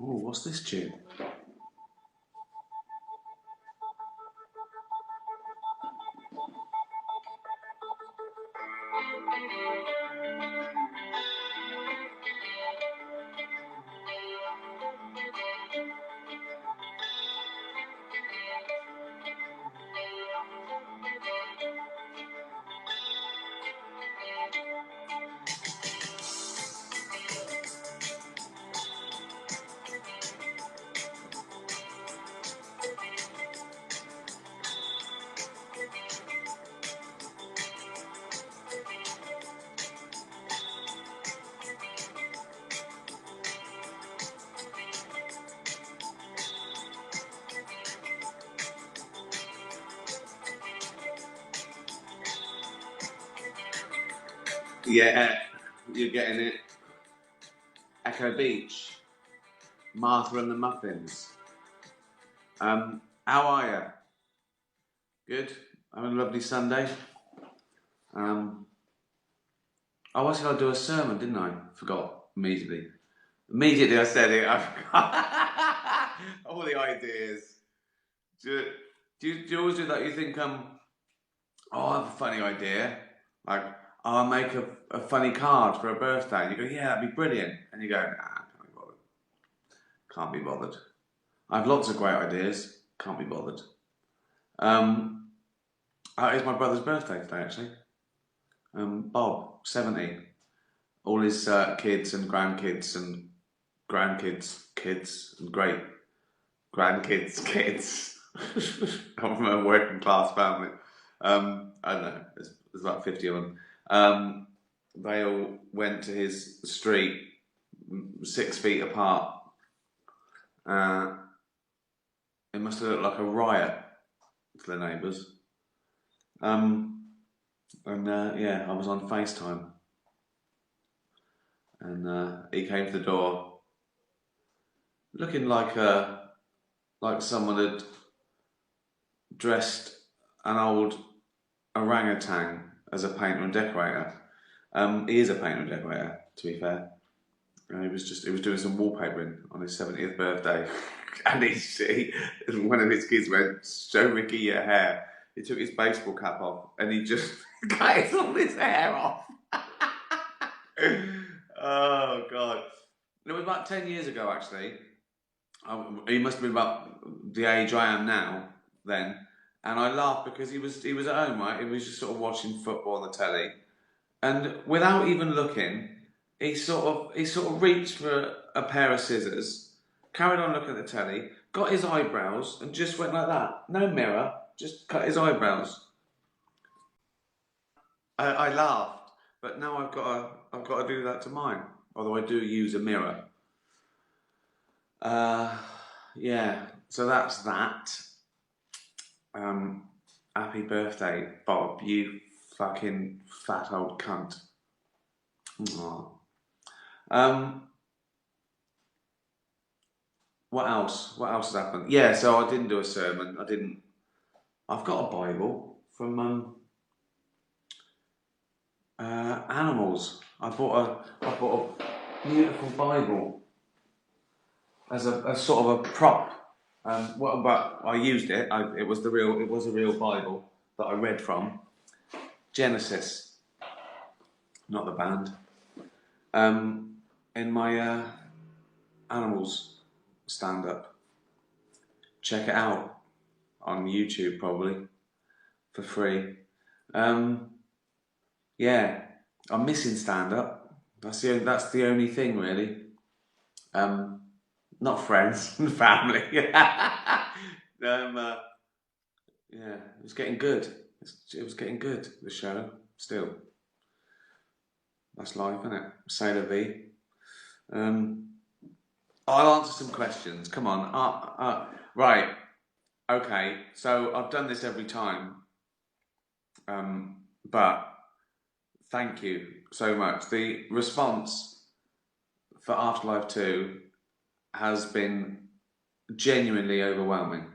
Oh, what's this tune? Yeah, you're getting it. Echo Beach, Martha and the Muffins. How are you? Good. Having a lovely Sunday. I said I'd do a sermon, didn't I? Forgot immediately. Immediately I said it. I forgot all the ideas. Do you always do that? You think, I have a funny idea. Like, I'll make a funny card for a birthday. And you go, yeah, that'd be brilliant. And you go, nah, can't be bothered. Can't be bothered. I have lots of great ideas. Can't be bothered. It's my brother's birthday today, actually. Bob, 70. All his kids and grandkids and kids and great grandkids, kids. I'm from a working class family. I don't know, there's about 50 of them. They all went to his street 6 feet apart. It must have looked like a riot to the neighbours. Yeah, I was on FaceTime. And he came to the door looking like someone had dressed an old orangutan as a painter and decorator. He is a painter and decorator, to be fair. He was doing some wallpapering on his 70th birthday. And one of his kids went, "Show Ricky your hair." He took his baseball cap off and he just cut all his hair off. Oh, God. It was about 10 years ago, actually. He must have been about the age I am now then. And I laughed because he was at home, right? He was just sort of watching football on the telly. And without even looking, he sort of reached for a pair of scissors, carried on looking at the telly, got his eyebrows, and just went like that. No mirror, just cut his eyebrows. I laughed, but now I've got to do that to mine. Although I do use a mirror. Yeah. So that's that. Happy birthday, Bob. You fucking fat old cunt. Aww. What else? What else has happened? Yeah, so I didn't do a sermon. I've got a Bible from animals. I bought a beautiful Bible as a sort of a prop. I used it. It was a real Bible that I read from. Genesis, not the band. In my animals stand-up. Check it out on YouTube, probably for free. Yeah, I'm missing stand-up. That's the only thing, really. Not friends and family. Yeah, it was getting good. It was getting good. The show still. That's life, isn't it? C'est la vie. I'll answer some questions. Come on. Right. Okay. So I've done this every time. But thank you so much. The response for Afterlife 2 has been genuinely overwhelming.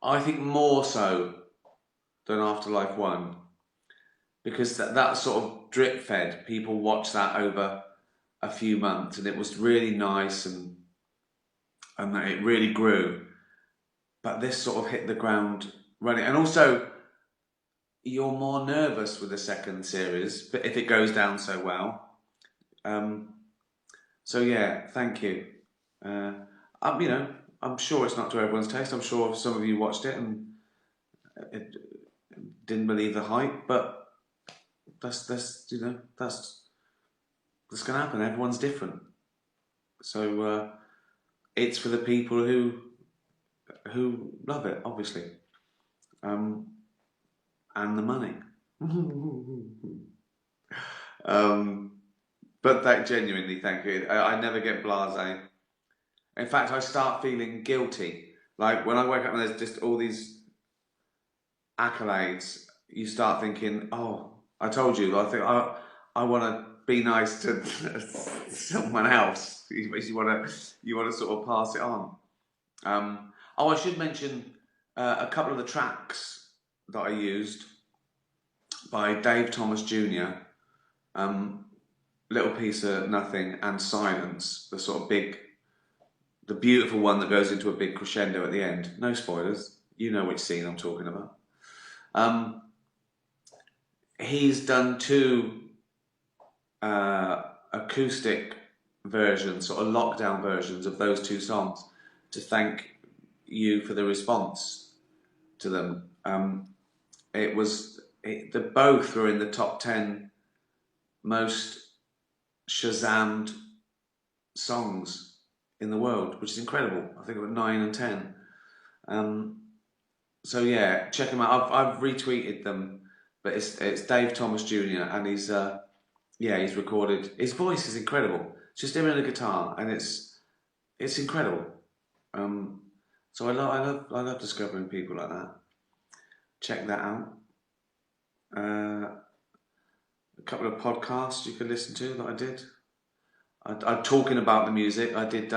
I think more so than Afterlife 1, because that sort of drip fed. People watch that over a few months, and it was really nice, and it really grew. But this sort of hit the ground running, and also you're more nervous with the second series, but if it goes down so well. Um, so yeah, thank you. Uh, you know, I'm sure it's not to everyone's taste. I'm sure some of you watched it and it didn't believe the hype, but that's you know that's gonna happen. Everyone's different, so it's for the people who love it, obviously, um, and the money. um, but that genuinely, thank you. I never get blasé. In fact, I start feeling guilty. Like when I wake up and there's just all these accolades, you start thinking, "Oh, I told you." I want to be nice to someone else. You want to sort of pass it on. I should mention a couple of the tracks that I used by Dave Thomas Jr. Little Piece of Nothing and Silence, the sort of big, the beautiful one that goes into a big crescendo at the end. No spoilers. You know which scene I'm talking about. He's done two acoustic versions, sort of lockdown versions of those two songs to thank you for the response to them. The both were in the top 10 most Shazammed songs in the world, which is incredible. I think it was 9 and 10. So yeah, check them out. I've retweeted them, but it's Dave Thomas Jr. and he's recorded. His voice is incredible. It's just him and a guitar, and it's incredible. So I love discovering people like that. Check that out. A couple of podcasts you can listen to that I did. I'm talking about the music. I did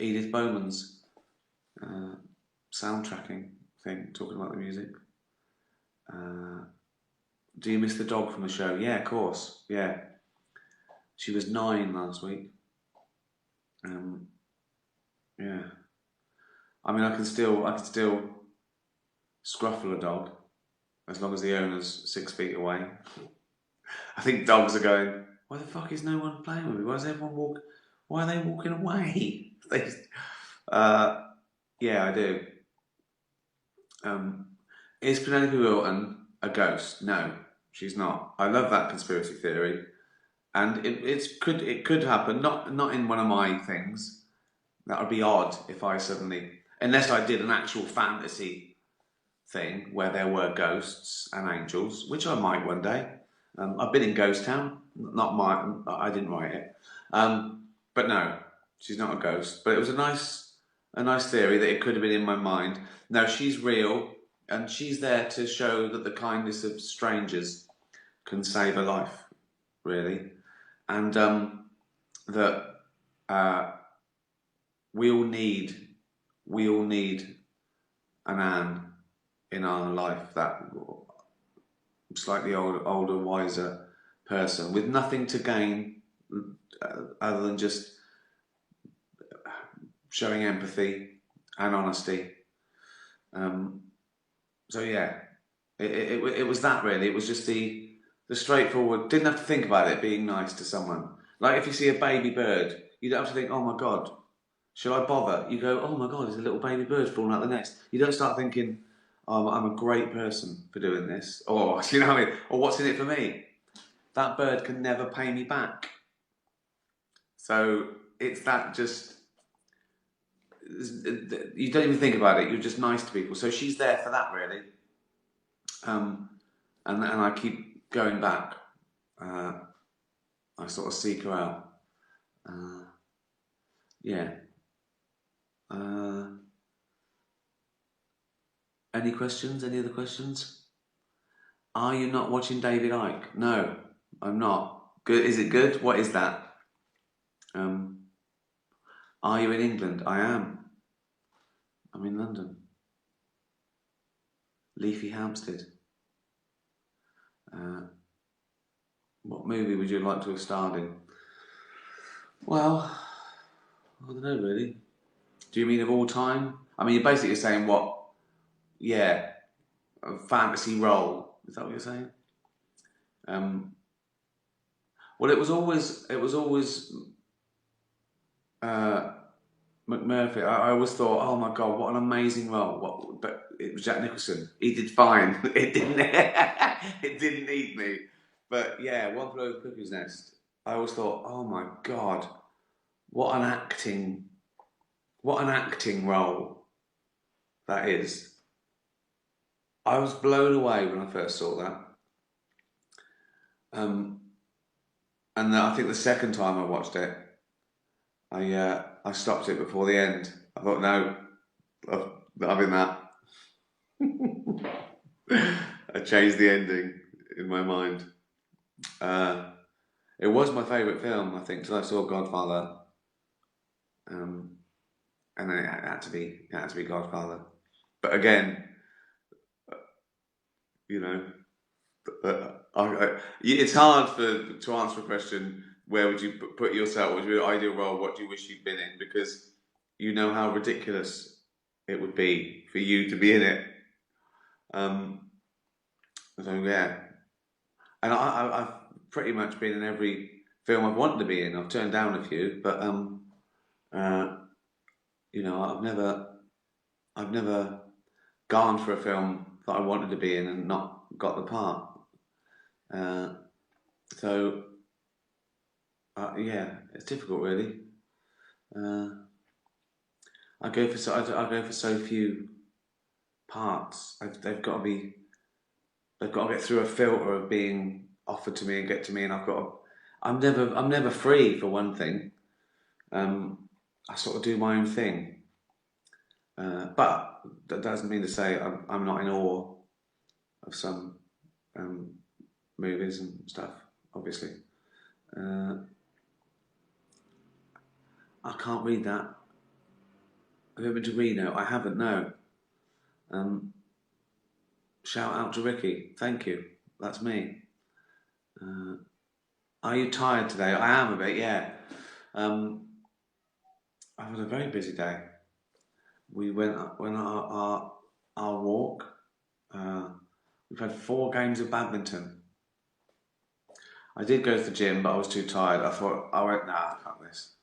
Edith Bowman's soundtracking thing, talking about the music. Do you miss the dog from the show? Yeah, of course. Yeah, she was 9 last week. Yeah, I mean, I can still scruffle a dog as long as the owner's 6 feet away. I think dogs are going, why the fuck is no one playing with me? Why are they walking away? Yeah, I do. Is Penelope Wilton a ghost? No, she's not. I love that conspiracy theory, and it could happen. Not in one of my things. That would be odd if I suddenly, unless I did an actual fantasy thing where there were ghosts and angels, which I might one day. I've been in Ghost Town. I didn't write it. But no, she's not a ghost. But it was a nice theory that it could have been in my mind. No, she's real, and she's there to show that the kindness of strangers can save a life, really, and that we all need an Anne in our life, that slightly older, wiser person with nothing to gain other than just showing empathy and honesty. So yeah, it was that really. It was just the straightforward. Didn't have to think about it. Being nice to someone. Like if you see a baby bird, you don't have to think, oh my god, should I bother? You go, oh my god, there's a little baby bird falling out the nest. You don't start thinking, oh, I'm a great person for doing this, or you know what I mean, or what's in it for me. That bird can never pay me back. So it's that just. You don't even think about it. You're just nice to people. So she's there for that, really. And I keep going back. I sort of seek her out. Yeah. Any questions? Any other questions? Are you not watching David Icke? No, I'm not. Good. Is it good? What is that? Are you in England? I am. I'm in London. Leafy Hampstead. What movie would you like to have starred in? Well, I don't know really. Do you mean of all time? I mean, you're basically saying what? Yeah, a fantasy role. Is that what you're saying? Um, well, it was always uh, McMurphy. I always thought, oh my god, what an amazing role. But it was Jack Nicholson. He did fine. It didn't. It didn't need me. But yeah, One Flew Over the Cuckoo's Nest. I always thought, oh my god, what an acting, what an acting role that is. I was blown away when I first saw that. Um, and I think the second time I watched it, I stopped it before the end. I thought, no, I'm in that. I changed the ending in my mind. Uh, it was my favourite film, I think, till I saw Godfather, um, and then it had to be Godfather. But again, you know, it's hard to answer a question. Where would you put yourself? What would be your ideal role? What do you wish you'd been in? Because you know how ridiculous it would be for you to be in it. Um, so yeah, and I've pretty much been in every film I've wanted to be in. I've turned down a few, but uh, I've never gone for a film that I wanted to be in and not got the part. Uh, so yeah, it's difficult really. Uh, I go for so few parts. They've got to get through a filter of being offered to me and get to me, and I'm never free for one thing. I sort of do my own thing, but that doesn't mean to say I'm not in awe of some um, movies and stuff. Obviously, uh, I can't read that. Have you ever been to Reno? I haven't. No. Um, Shout out to Ricky. Thank you. That's me. Uh, are you tired today? I am a bit. Yeah. Um, I've had a very busy day. We went on our walk. Uh, we've had 4 games of badminton. I did go to the gym, but I was too tired. I went, nah, fuck this.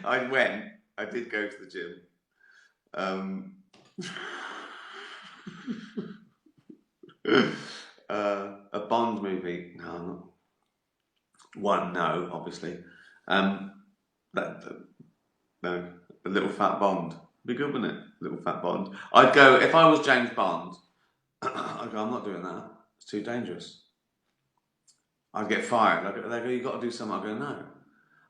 I went. I did go to the gym. Um, a Bond movie? No, not one. No, obviously. Um, that no, a little fat Bond. Be good, wouldn't it? Little fat Bond. I'd go if I was James Bond. I'd go. I'm not doing that. It's too dangerous. I'd get fired. They go. You got to do something. I go. No.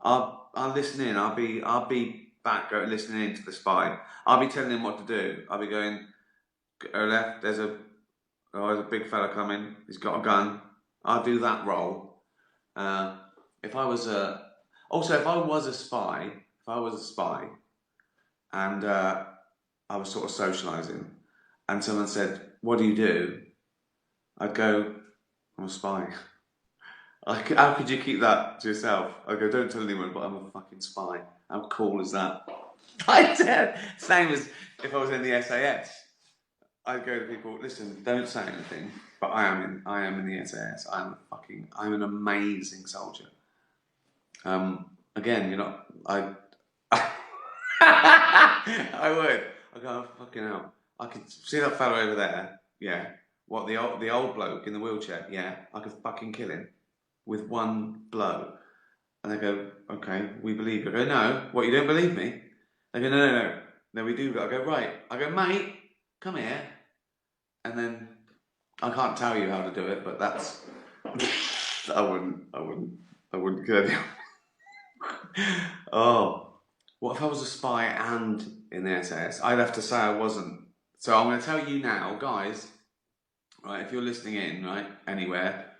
I'll listen in. I'll be back listening in to the spy. I'll be telling him what to do. I'll be going. Go left. There's a big fella coming. He's got a gun. I'll do that role. Uh, if I was a Also, if I was a spy, and I was sort of socialising, and someone said, "What do you do?" I'd go, "I'm a spy." How could you keep that to yourself? I go, "Don't tell anyone, but I'm a fucking spy." How cool is that? I said, same as if I was in the SAS. I'd go to people, "Listen, don't say anything, but I am in the SAS. I'm an amazing soldier." Again, you're not. I would. I go, "Oh, fucking hell. I could see that fellow over there. Yeah. What, the old bloke in the wheelchair? Yeah. I could fucking kill him with one blow." And they go, "Okay, we believe you." I go, "No, what, you don't believe me?" They go, "No, no, no. No, we do." I go, "Right." I go, "Mate, come here." And then I can't tell you how to do it, but that's I wouldn't kill anyone. Oh, what if I was a spy and in the SAS? I'd have to say I wasn't. So I'm going to tell you now, guys. Right, if you're listening in, right, anywhere,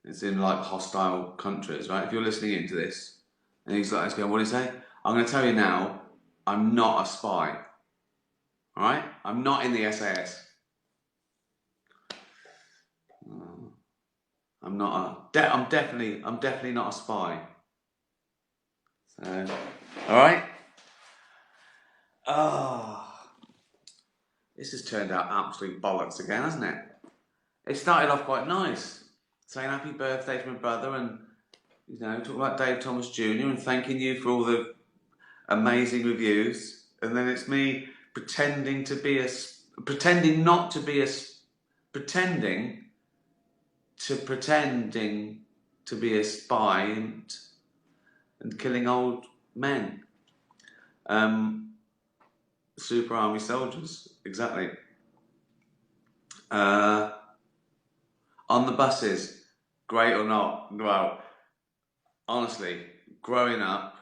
it's in like hostile countries, right? If you're listening into this, and he's going, "What do you say?" I'm going to tell you now, I'm not a spy. All right, I'm not in the SAS. I'm not a. I'm definitely not a spy. All right. Oh, this has turned out absolute bollocks again, hasn't it? It started off quite nice, saying happy birthday to my brother and, talking about Dave Thomas Jr. and thanking you for all the amazing reviews. And then it's me pretending to be pretending to be a spy and killing old men. Super army soldiers, exactly. On the buses, great or not? Well, honestly, growing up,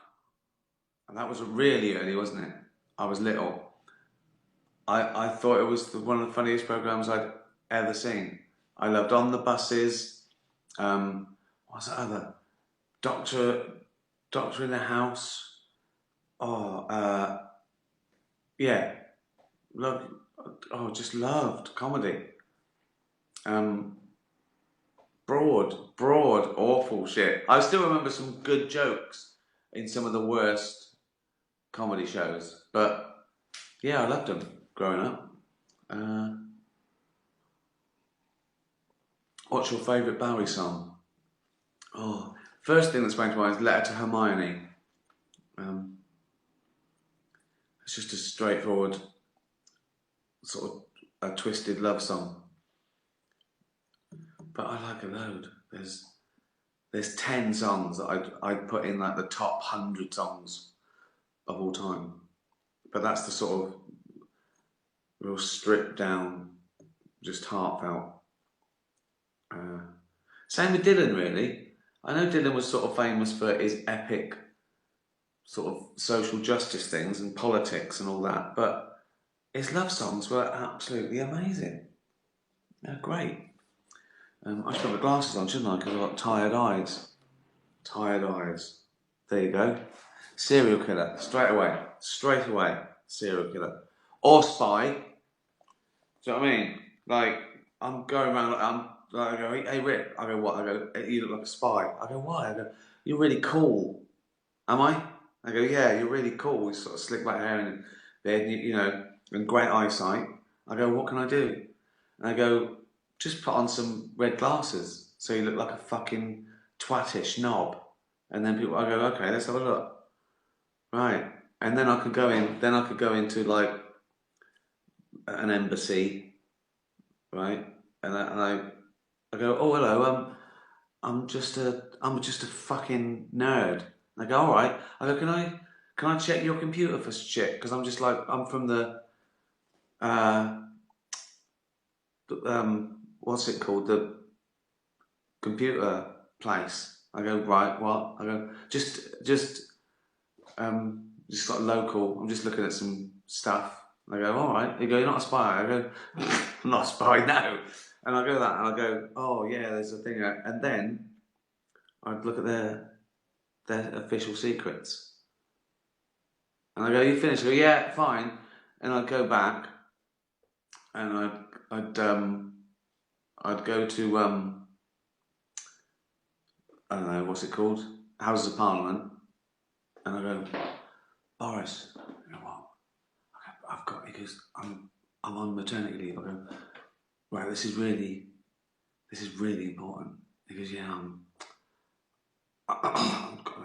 and that was really early, wasn't it? I was little. I thought it was one of the funniest programs I'd ever seen. I loved On the Buses. What's that other? Doctor in the House. Oh, yeah. Loved. Oh, just loved comedy. Broad, awful shit. I still remember some good jokes in some of the worst comedy shows, but yeah, I loved them growing up. What's your favourite Bowie song? Oh, first thing that sprang to mind is Letter to Hermione. It's just a straightforward, sort of a twisted love song. But I like a load. There's 10 songs that I'd put in like the top 100 songs of all time. But that's the sort of real stripped down, just heartfelt. Same with Dylan, really. I know Dylan was sort of famous for his epic sort of social justice things and politics and all that, but his love songs were absolutely amazing. They're great. I should put my glasses on, shouldn't I? Because I've got tired eyes. Tired eyes. There you go. Serial killer. Straight away. Serial killer. Or spy. Do you know what I mean? Like, I'm going around, I go, hey Rick. I go, what? I go, you look like a spy. I go, why? I go, you're really cool. Am I? I go, yeah, you're really cool. You sort of slick back hair and beard, and great eyesight. I go, what can I do? And I go, just put on some red glasses so you look like a fucking twatish knob. And then I go, okay, let's have a look. Right. And then I could go into like an embassy, right? And I go, oh hello, I'm just a fucking nerd. And I go, all right. I go, can I check your computer for shit? Because I'm just like, I'm from the what's it called? The computer place. I go, right, what? I go, just like local. I'm just looking at some stuff. I go, all right. They go, you're not a spy. I go, I'm not a spy, no. And I go that, and I go, oh yeah, there's a thing. And then I'd look at their official secrets. And I go, you finished? I go, yeah, fine. And I'd go back, and I'd go to I don't know what's it called, Houses of Parliament, and I go, Boris, you know what? I've got, because I'm on maternity leave. I go, right, this is really important. He goes, yeah, I've got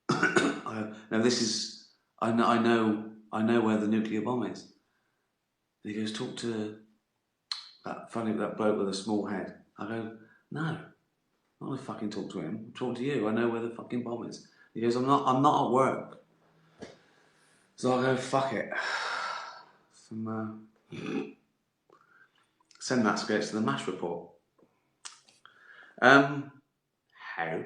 over. No, this is, I know where the nuclear bomb is. And he goes, talk to that bloke with a small head. I go, no, I'm not gonna fucking talk to him. I'm talking to you. I know where the fucking bomb is. He goes, I'm not at work. So I go, fuck it. Send that sketch to the MASH report. How? Well,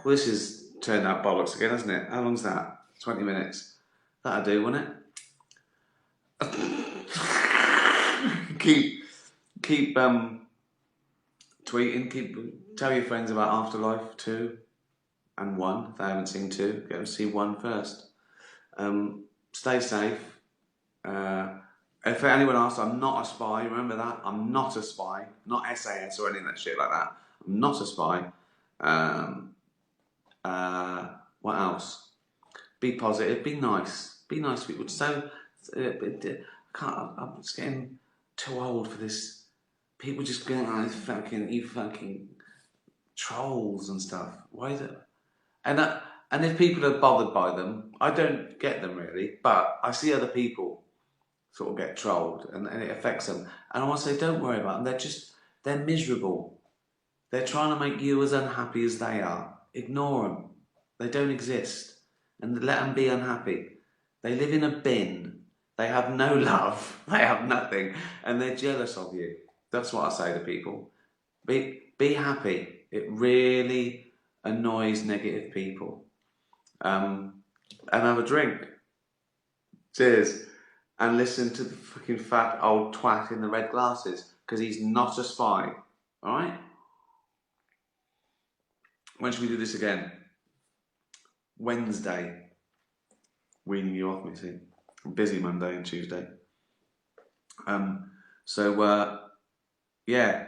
this has turned out bollocks again, hasn't it? How long's that? 20 minutes. That'll do, won't it? keep tweeting. Tell your friends about Afterlife 2 and 1 if they haven't seen 2. Go and see 1 first. Stay safe. If anyone asks, I'm not a spy. Remember that? I'm not a spy. Not SAS or any of that shit like that. I'm not a spy. What else? Be positive. Be nice. Be nice to people. So, I'm just getting too old for this. People just going on you fucking trolls and stuff. Why is it? And if people are bothered by them, I don't get them really. But I see other people sort of get trolled, and it affects them. And I want to say, don't worry about them. They're miserable. They're trying to make you as unhappy as they are. Ignore them. They don't exist. And let them be unhappy. They live in a bin. They have no love. They have nothing. And they're jealous of you. That's what I say to people. Be happy. It really annoys negative people. And have a drink. Cheers. And listen to the fucking fat old twat in the red glasses. Because he's not a spy. Alright? When should we do this again? Wednesday. Weaning you off, me, see. I'm busy Monday and Tuesday. Yeah.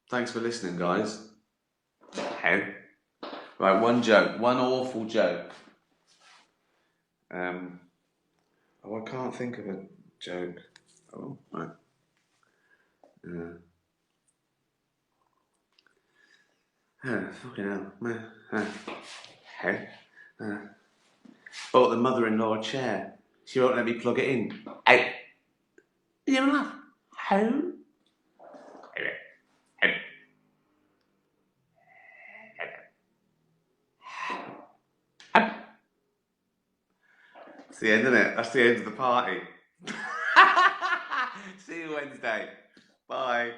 Thanks for listening, guys. How? Right, one joke. One awful joke. I can't think of a joke. Oh, right. Fucking hell. How? Bought the mother-in-law a chair. She won't let me plug it in. Hey. You laugh. How? That's the end, isn't it? That's the end of the party. See you Wednesday. Bye.